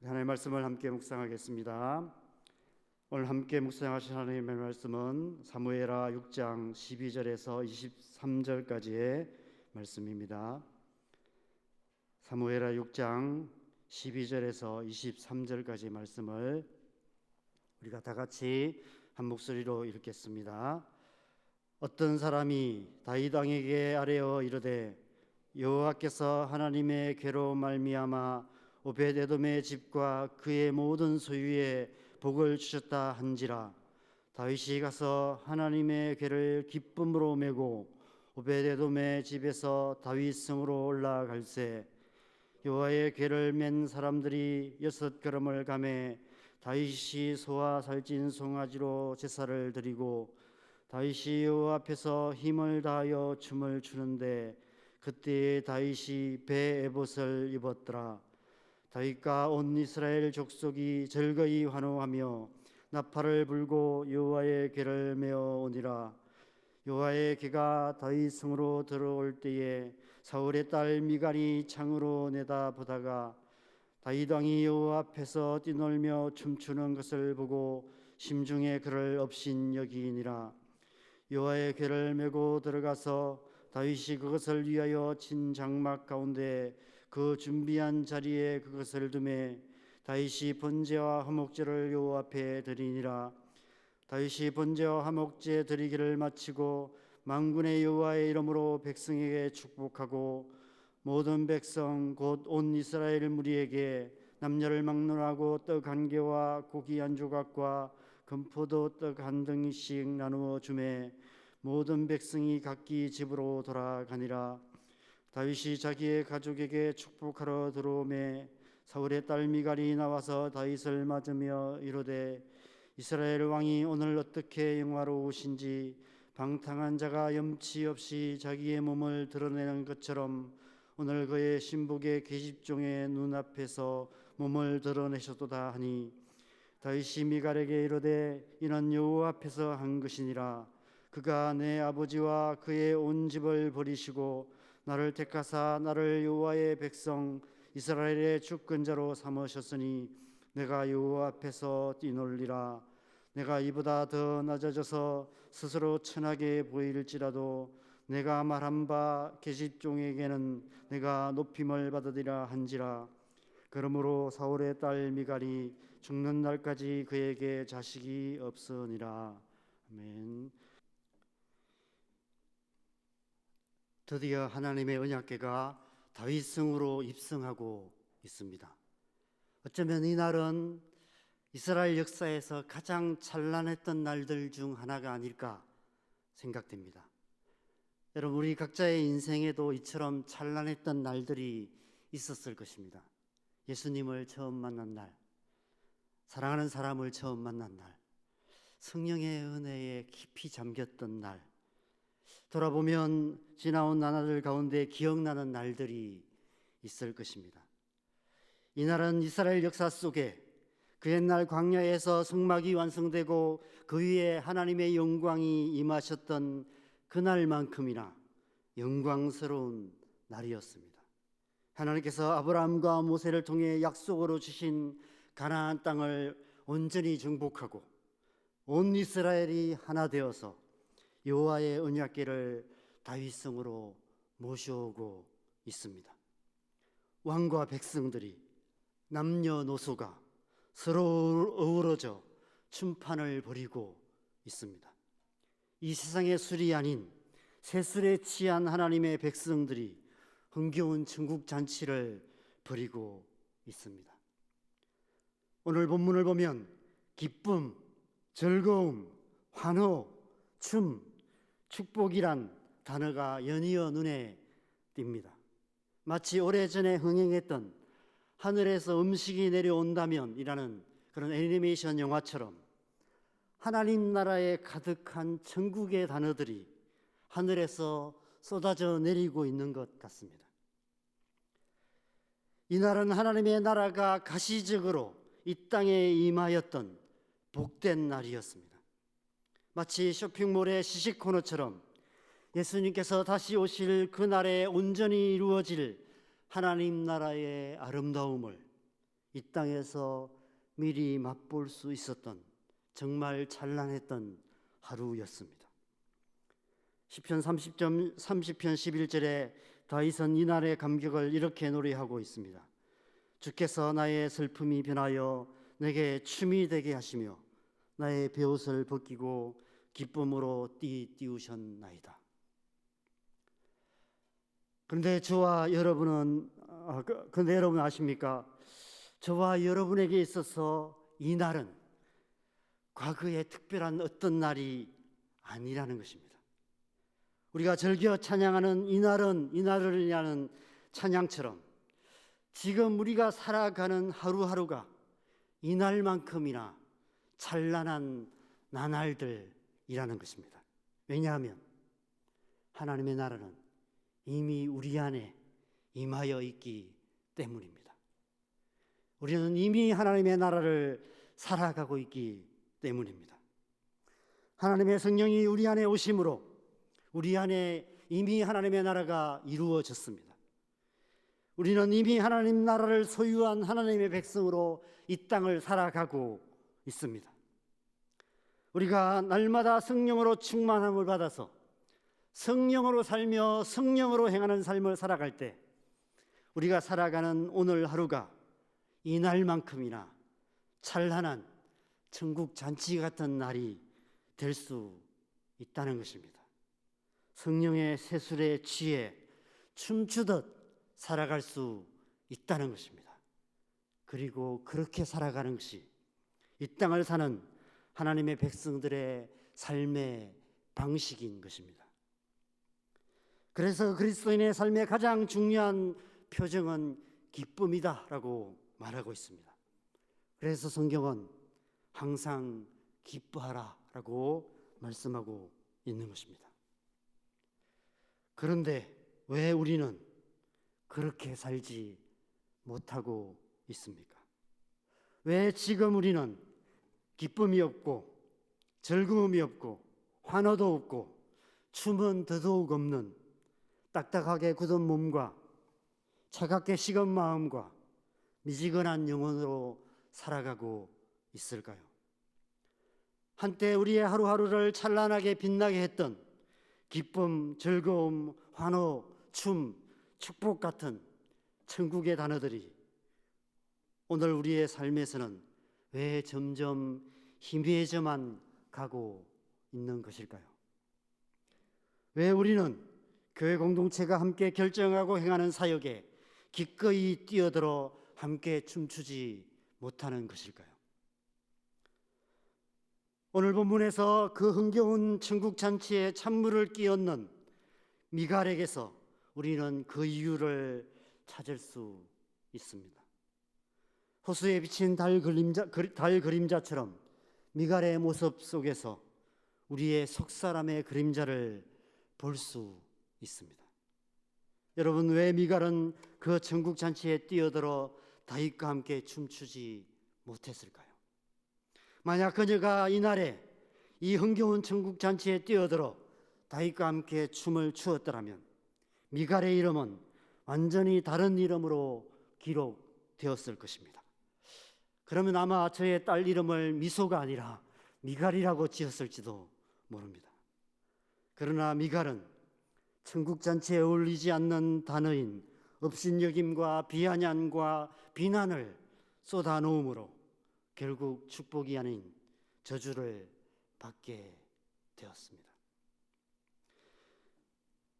하나님의 말씀을 함께 묵상하겠습니다. 오늘 함께 묵상하신 하나님의 말씀은 사무엘하 6장 12절에서 23절까지의 말씀입니다. 사무엘하 6장 12절에서 23절까지의 말씀을 우리가 다 같이 한 목소리로 읽겠습니다. 어떤 사람이 다윗 왕에게 아뢰어 이르되 여호와께서 하나님의 괴로 말미암아 오벳에돔의 집과 그의 모든 소유에 복을 주셨다 한지라. 다윗이 가서 하나님의 궤를 기쁨으로 메고 오벳에돔의 집에서 다윗 성으로 올라갈새 여호와의 궤를 맨 사람들이 6걸음을 가매 다윗이 소와 살찐 송아지로 제사를 드리고 다윗이 여호와 앞에서 힘을 다하여 춤을 추는데 그때에 다윗이 배 에봇을 입었더라. 다윗과 온 이스라엘 족속이 즐거이 환호하며 나팔을 불고 여호와의 궤를 메어 오니라. 여호와의 궤가 다윗 성으로 들어올 때에 사울의 딸 미갈이 창으로 내다보다가 다윗 왕이 여호와 앞에서 뛰놀며 춤추는 것을 보고 심중에 그를 업신 여기니라. 여호와의 궤를 메고 들어가서 다윗이 그것을 위하여 친 장막 가운데 그 준비한 자리에 그것을 두매 다윗이 번제와 화목제를 여호와 앞에 드리니라. 다윗이 번제와 화목제 드리기를 마치고 만군의 여호와의 이름으로 백성에게 축복하고 모든 백성 곧 온 이스라엘 무리에게 남녀를 막론하고 떡 한 개와 고기 한 조각과 금포도 떡 한 덩이씩 나누어 주매 모든 백성이 각기 집으로 돌아가니라. 다윗이 자기의 가족에게 축복하러 들어오매 사울의 딸 미갈이 나와서 다윗을 맞으며 이르되 이스라엘 왕이 오늘 어떻게 영화로우신지 방탕한 자가 염치 없이 자기의 몸을 드러내는 것처럼 오늘 그의 신복의 계집종의 눈앞에서 몸을 드러내셨도다 하니 다윗이 미갈에게 이르되 이는 여호와 앞에서 한 것이니라. 그가 내 아버지와 그의 온 집을 버리시고 나를 택하사 나를 여호와의 백성 이스라엘의 주권자로 삼으셨으니 내가 여호와 앞에서 뛰놀리라. 내가 이보다 더 낮아져서 스스로 천하게 보일지라도 내가 말한 바 계집종에게는 내가 높임을 받으리라 한지라. 그러므로 사울의 딸 미갈이 죽는 날까지 그에게 자식이 없으니라. 아멘. 드디어 하나님의 언약궤가 다윗성으로 입성하고 있습니다. 어쩌면 이 날은 이스라엘 역사에서 가장 찬란했던 날들 중 하나가 아닐까 생각됩니다. 여러분, 우리 각자의 인생에도 이처럼 찬란했던 날들이 있었을 것입니다. 예수님을 처음 만난 날, 사랑하는 사람을 처음 만난 날, 성령의 은혜에 깊이 잠겼던 날, 돌아보면 지나온 나날들 가운데 기억나는 날들이 있을 것입니다. 이 날은 이스라엘 역사 속에 그 옛날 광야에서 성막이 완성되고 그 위에 하나님의 영광이 임하셨던 그날만큼이나 영광스러운 날이었습니다. 하나님께서 아브라함과 모세를 통해 약속으로 주신 가나안 땅을 온전히 정복하고 온 이스라엘이 하나 되어서 여호와의 언약궤를 다윗성으로 모셔오고 있습니다. 왕과 백성들이 남녀노소가 서로 어우러져 춤판을 벌이고 있습니다. 이 세상의 술이 아닌 새술에 취한 하나님의 백성들이 흥겨운 천국 잔치를 벌이고 있습니다. 오늘 본문을 보면 기쁨, 즐거움, 환호, 춤, 축복이란 단어가 연이어 눈에 띕니다. 마치 오래전에 흥행했던 하늘에서 음식이 내려온다면 이라는 그런 애니메이션 영화처럼 하나님 나라에 가득한 천국의 단어들이 하늘에서 쏟아져 내리고 있는 것 같습니다. 이날은 하나님의 나라가 가시적으로 이 땅에 임하였던 복된 날이었습니다. 마치 쇼핑몰의 시식 코너처럼 예수님께서 다시 오실 그날에 온전히 이루어질 하나님 나라의 아름다움을 이 땅에서 미리 맛볼 수 있었던 정말 찬란했던 하루였습니다. 시편 30편 11절에 다윗은 이날의 감격을 이렇게 노래하고 있습니다. 주께서 나의 슬픔이 변하여 내게 춤이 되게 하시며 나의 베옷을 벗기고 기쁨으로 띄우셨나이다. 그런데 여러분 아십니까? 저와 여러분에게 있어서 이 날은 과거의 특별한 어떤 날이 아니라는 것입니다. 우리가 즐겨 찬양하는 이 날을 위하는 찬양처럼 지금 우리가 살아가는 하루하루가 이 날만큼이나 찬란한 나날들이라는 것입니다. 왜냐하면 하나님의 나라는 이미 우리 안에 임하여 있기 때문입니다. 우리는 이미 하나님의 나라를 살아가고 있기 때문입니다. 하나님의 성령이 우리 안에 오심으로 우리 안에 이미 하나님의 나라가 이루어졌습니다. 우리는 이미 하나님 나라를 소유한 하나님의 백성으로 이 땅을 살아가고 있습니다. 우리가 날마다 성령으로 충만함을 받아서 성령으로 살며 성령으로 행하는 삶을 살아갈 때 우리가 살아가는 오늘 하루가 이 날만큼이나 찬란한 천국 잔치 같은 날이 될 수 있다는 것입니다. 성령의 세술에 취해 춤추듯 살아갈 수 있다는 것입니다. 그리고 그렇게 살아가는 것이 이 땅을 사는 하나님의 백성들의 삶의 방식인 것입니다. 그래서 그리스도인의 삶의 가장 중요한 표정은 기쁨이다라고 말하고 있습니다. 그래서 성경은 항상 기뻐하라라고 말씀하고 있는 것입니다. 그런데 왜 우리는 그렇게 살지 못하고 있습니까? 왜 지금 우리는 기쁨이 없고 즐거움이 없고 환호도 없고 춤은 더더욱 없는 딱딱하게 굳은 몸과 차갑게 식은 마음과 미지근한 영혼으로 살아가고 있을까요? 한때 우리의 하루하루를 찬란하게 빛나게 했던 기쁨, 즐거움, 환호, 춤, 축복 같은 천국의 단어들이 오늘 우리의 삶에서는 왜 점점 희미해져만 가고 있는 것일까요? 왜 우리는 교회 공동체가 함께 결정하고 행하는 사역에 기꺼이 뛰어들어 함께 춤추지 못하는 것일까요? 오늘 본문에서 그 흥겨운 천국 잔치에 찬물을 끼얹는 미갈에게서 우리는 그 이유를 찾을 수 있습니다. 호수에 비친 달 그림자처럼 미갈의 모습 속에서 우리의 속사람의 그림자를 볼 수 있습니다. 여러분, 왜 미갈은 그 천국 잔치에 뛰어들어 다윗과 함께 춤추지 못했을까요? 만약 그녀가 이날에 이 흥겨운 천국 잔치에 뛰어들어 다윗과 함께 춤을 추었더라면 미갈의 이름은 완전히 다른 이름으로 기록되었을 것입니다. 그러면 아마 저의 딸 이름을 미소가 아니라 미갈이라고 지었을지도 모릅니다. 그러나 미갈은 천국 잔치에 어울리지 않는 단어인 업신여김과 비아냥과 비난을 쏟아놓음으로 결국 축복이 아닌 저주를 받게 되었습니다.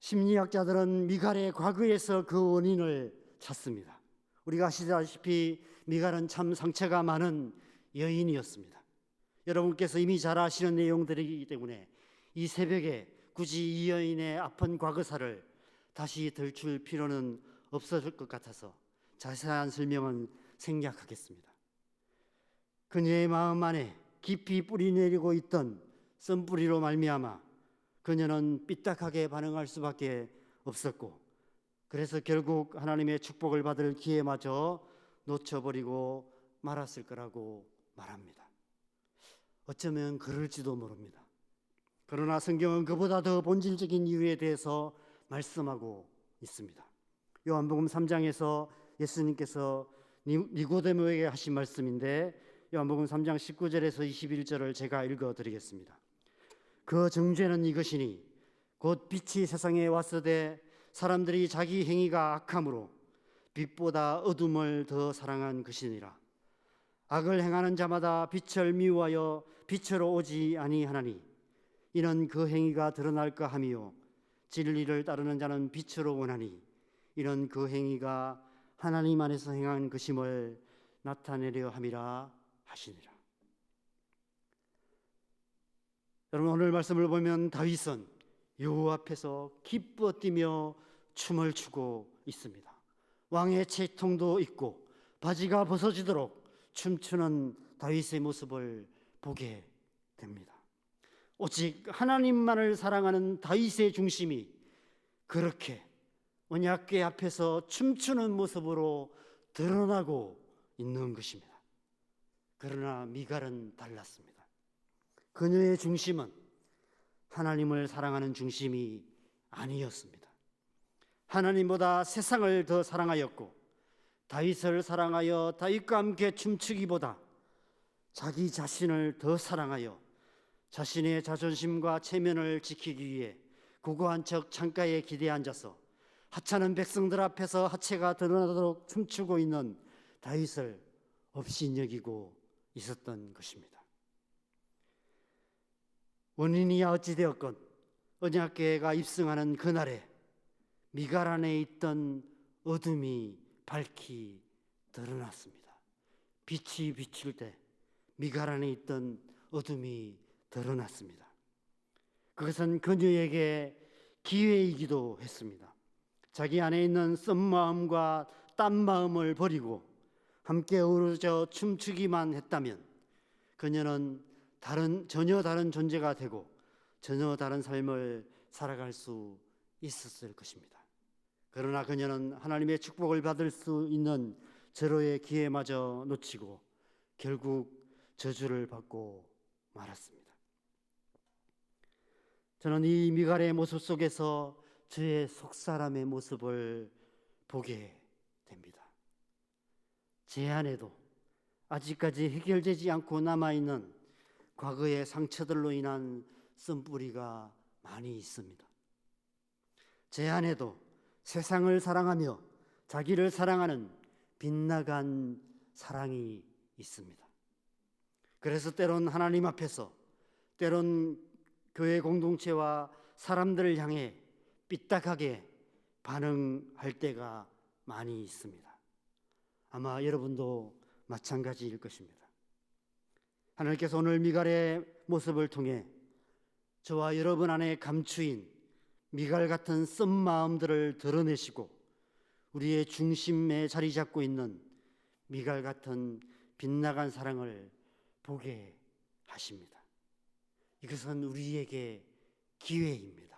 심리학자들은 미갈의 과거에서 그 원인을 찾습니다. 우리가 아시다시피 미갈은 참 상처가 많은 여인이었습니다. 여러분께서 이미 잘 아시는 내용들이기 때문에 이 새벽에 굳이 이 여인의 아픈 과거사를 다시 들출 필요는 없을 것 같아서 자세한 설명은 생략하겠습니다. 그녀의 마음 안에 깊이 뿌리내리고 있던 썬뿌리로 말미암아 그녀는 삐딱하게 반응할 수밖에 없었고, 그래서 결국 하나님의 축복을 받을 기회마저 놓쳐버리고 말았을 거라고 말합니다. 어쩌면 그럴지도 모릅니다. 그러나 성경은 그보다 더 본질적인 이유에 대해서 말씀하고 있습니다. 요한복음 3장에서 예수님께서 니고데모에게 하신 말씀인데 요한복음 3장 19절에서 21절을 제가 읽어드리겠습니다. 그 정죄는 이것이니 곧 빛이 세상에 왔으되 사람들이 자기 행위가 악함으로 빛보다 어둠을 더 사랑한 것이니라. 악을 행하는 자마다 빛을 미워하여 빛으로 오지 아니하나니 이는 그 행위가 드러날까 함이요 진리를 따르는 자는 빛으로 오나니 이는 그 행위가 하나님 안에서 행한 것임을 나타내려 함이라 하시니라. 여러분, 오늘 말씀을 보면 다윗은 여호와 앞에서 기뻐 뛰며 춤을 추고 있습니다. 왕의 채통도 있고 바지가 벗어지도록 춤추는 다윗의 모습을 보게 됩니다. 오직 하나님만을 사랑하는 다윗의 중심이 그렇게 언약궤 앞에서 춤추는 모습으로 드러나고 있는 것입니다. 그러나 미갈은 달랐습니다. 그녀의 중심은 하나님을 사랑하는 중심이 아니었습니다. 하나님보다 세상을 더 사랑하였고 다윗을 사랑하여 다윗과 함께 춤추기보다 자기 자신을 더 사랑하여 자신의 자존심과 체면을 지키기 위해 고고한 척 창가에 기대에 앉아서 하찮은 백성들 앞에서 하체가 드러나도록 춤추고 있는 다윗을 업신여기고 있었던 것입니다. 원인이야 어찌되었건 언약궤가 입성하는 그날에 미갈 안에 있던 어둠이 밝히 드러났습니다. 빛이 비칠 때 미갈 안에 있던 어둠이 드러났습니다. 그것은 그녀에게 기회이기도 했습니다. 자기 안에 있는 쓴 마음과 딴 마음을 버리고 함께 어우러져 춤추기만 했다면 그녀는 전혀 다른 존재가 되고 전혀 다른 삶을 살아갈 수 있었을 것입니다. 그러나 그녀는 하나님의 축복을 받을 수 있는 절호의 기회마저 놓치고 결국 저주를 받고 말았습니다. 저는 이 미갈의 모습 속에서 저의 속사람의 모습을 보게 됩니다. 제 안에도 아직까지 해결되지 않고 남아있는 과거의 상처들로 인한 쓴뿌리가 많이 있습니다. 제 안에도 세상을 사랑하며 자기를 사랑하는 빗나간 사랑이 있습니다. 그래서 때론 하나님 앞에서, 때론 교회 공동체와 사람들을 향해 삐딱하게 반응할 때가 많이 있습니다. 아마 여러분도 마찬가지일 것입니다. 하나님께서 오늘 미갈의 모습을 통해 저와 여러분 안에 감추인 미갈 같은 쓴 마음들을 드러내시고 우리의 중심에 자리 잡고 있는 미갈 같은 빗나간 사랑을 보게 하십니다. 이것은 우리에게 기회입니다.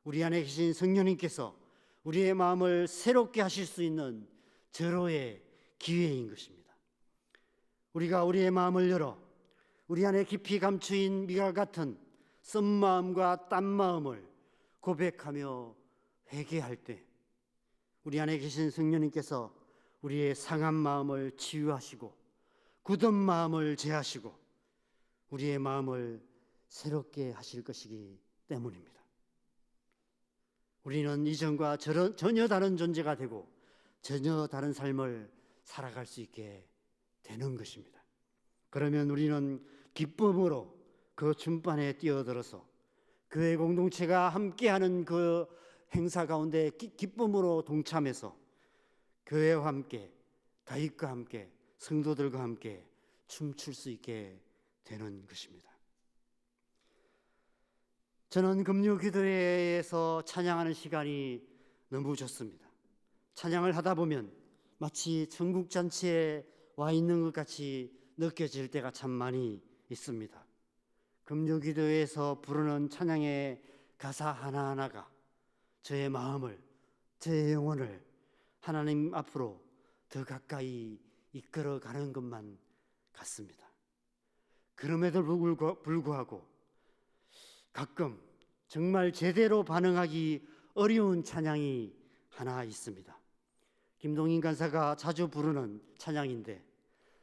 우리 안에 계신 성령님께서 우리의 마음을 새롭게 하실 수 있는 절호의 기회인 것입니다. 우리가 우리의 마음을 열어 우리 안에 깊이 감추인 미갈 같은 쓴 마음과 딴 마음을 고백하며 회개할 때 우리 안에 계신 성령님께서 우리의 상한 마음을 치유하시고 굳은 마음을 제하시고 우리의 마음을 새롭게 하실 것이기 때문입니다. 우리는 이전과 전혀 다른 존재가 되고 전혀 다른 삶을 살아갈 수 있게 되는 것입니다. 그러면 우리는 기쁨으로 그 춤반에 뛰어들어서 교회 공동체가 함께하는 그 행사 가운데 기쁨으로 동참해서 교회와 함께 다윗과 함께 성도들과 함께 춤출 수 있게 되는 것입니다. 저는 금요기도회에서 찬양하는 시간이 너무 좋습니다. 찬양을 하다 보면 마치 천국잔치에 와 있는 것 같이 느껴질 때가 참 많이 있습니다. 금요기도회에서 부르는 찬양의 가사 하나하나가 저의 마음을, 저의 영혼을 하나님 앞으로 더 가까이 이끌어가는 것만 같습니다. 그럼에도 불구하고 가끔 정말 제대로 반응하기 어려운 찬양이 하나 있습니다. 김동인 간사가 자주 부르는 찬양인데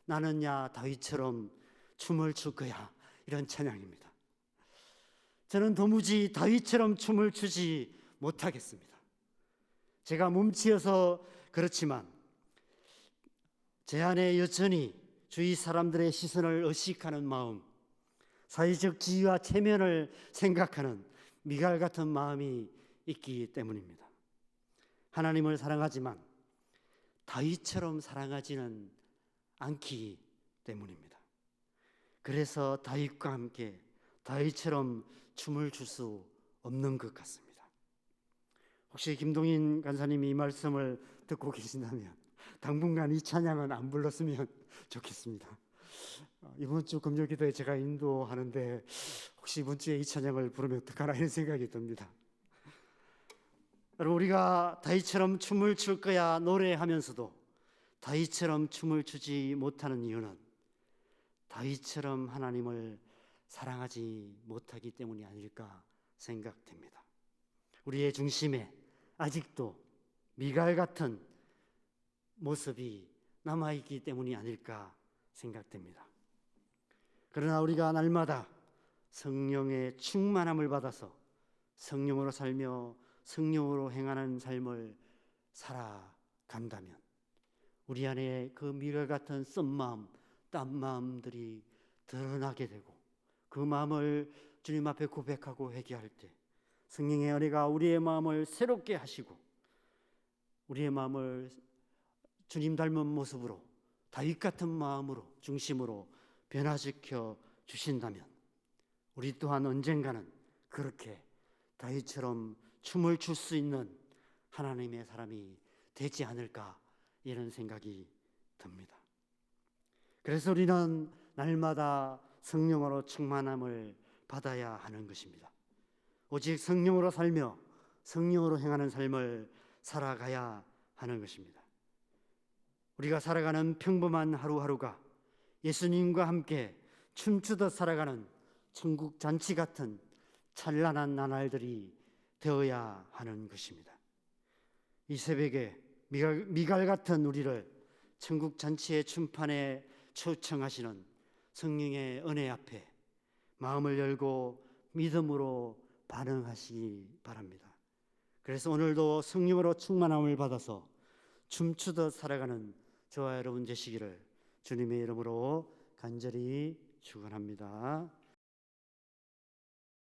나는야 다윗처럼 춤을 출 거야, 이런 찬양입니다. 저는 도무지 다윗처럼 춤을 추지 못하겠습니다. 제가 몸치여서 그렇지만 제 안에 여전히 주위 사람들의 시선을 의식하는 마음, 사회적 지위와 체면을 생각하는 미갈 같은 마음이 있기 때문입니다. 하나님을 사랑하지만 다윗처럼 사랑하지는 않기 때문입니다. 그래서 다윗과 함께 다윗처럼 춤을 출 수 없는 것 같습니다. 혹시 김동인 간사님이 이 말씀을 듣고 계신다면 당분간 이 찬양은 안 불렀으면 좋겠습니다. 이번 주 금요기도에 제가 인도하는데 혹시 이번 주에 이 찬양을 부르면 어떡하나 이런 생각이 듭니다. 여러분, 우리가 다윗처럼 춤을 출 거야 노래하면서도 다윗처럼 춤을 추지 못하는 이유는 다윗처럼 하나님을 사랑하지 못하기 때문이 아닐까 생각됩니다. 우리의 중심에 아직도 미갈 같은 모습이 남아있기 때문이 아닐까 생각됩니다. 그러나 우리가 날마다 성령의 충만함을 받아서 성령으로 살며 성령으로 행하는 삶을 살아간다면 우리 안에 그 미갈 같은 썸마음, 딴마음들이 드러나게 되고 그 마음을 주님 앞에 고백하고 회개할 때 성령의 은혜가 우리의 마음을 새롭게 하시고 우리의 마음을 주님 닮은 모습으로 다윗 같은 마음으로 중심으로 변화시켜 주신다면 우리 또한 언젠가는 그렇게 다윗처럼 춤을 출 수 있는 하나님의 사람이 되지 않을까 이런 생각이 듭니다. 그래서 우리는 날마다 성령으로 충만함을 받아야 하는 것입니다. 오직 성령으로 살며 성령으로 행하는 삶을 살아가야 하는 것입니다. 우리가 살아가는 평범한 하루하루가 예수님과 함께 춤추듯 살아가는 천국 잔치 같은 찬란한 나날들이 되어야 하는 것입니다. 이 새벽에 미갈 같은 우리를 천국 잔치의 춤판에 초청하시는 성령의 은혜 앞에 마음을 열고 믿음으로 반응하시기 바랍니다. 그래서 오늘도 성령으로 충만함을 받아서 춤추듯 살아가는 저와 여러분 되시기를 주님의 이름으로 간절히 축원합니다.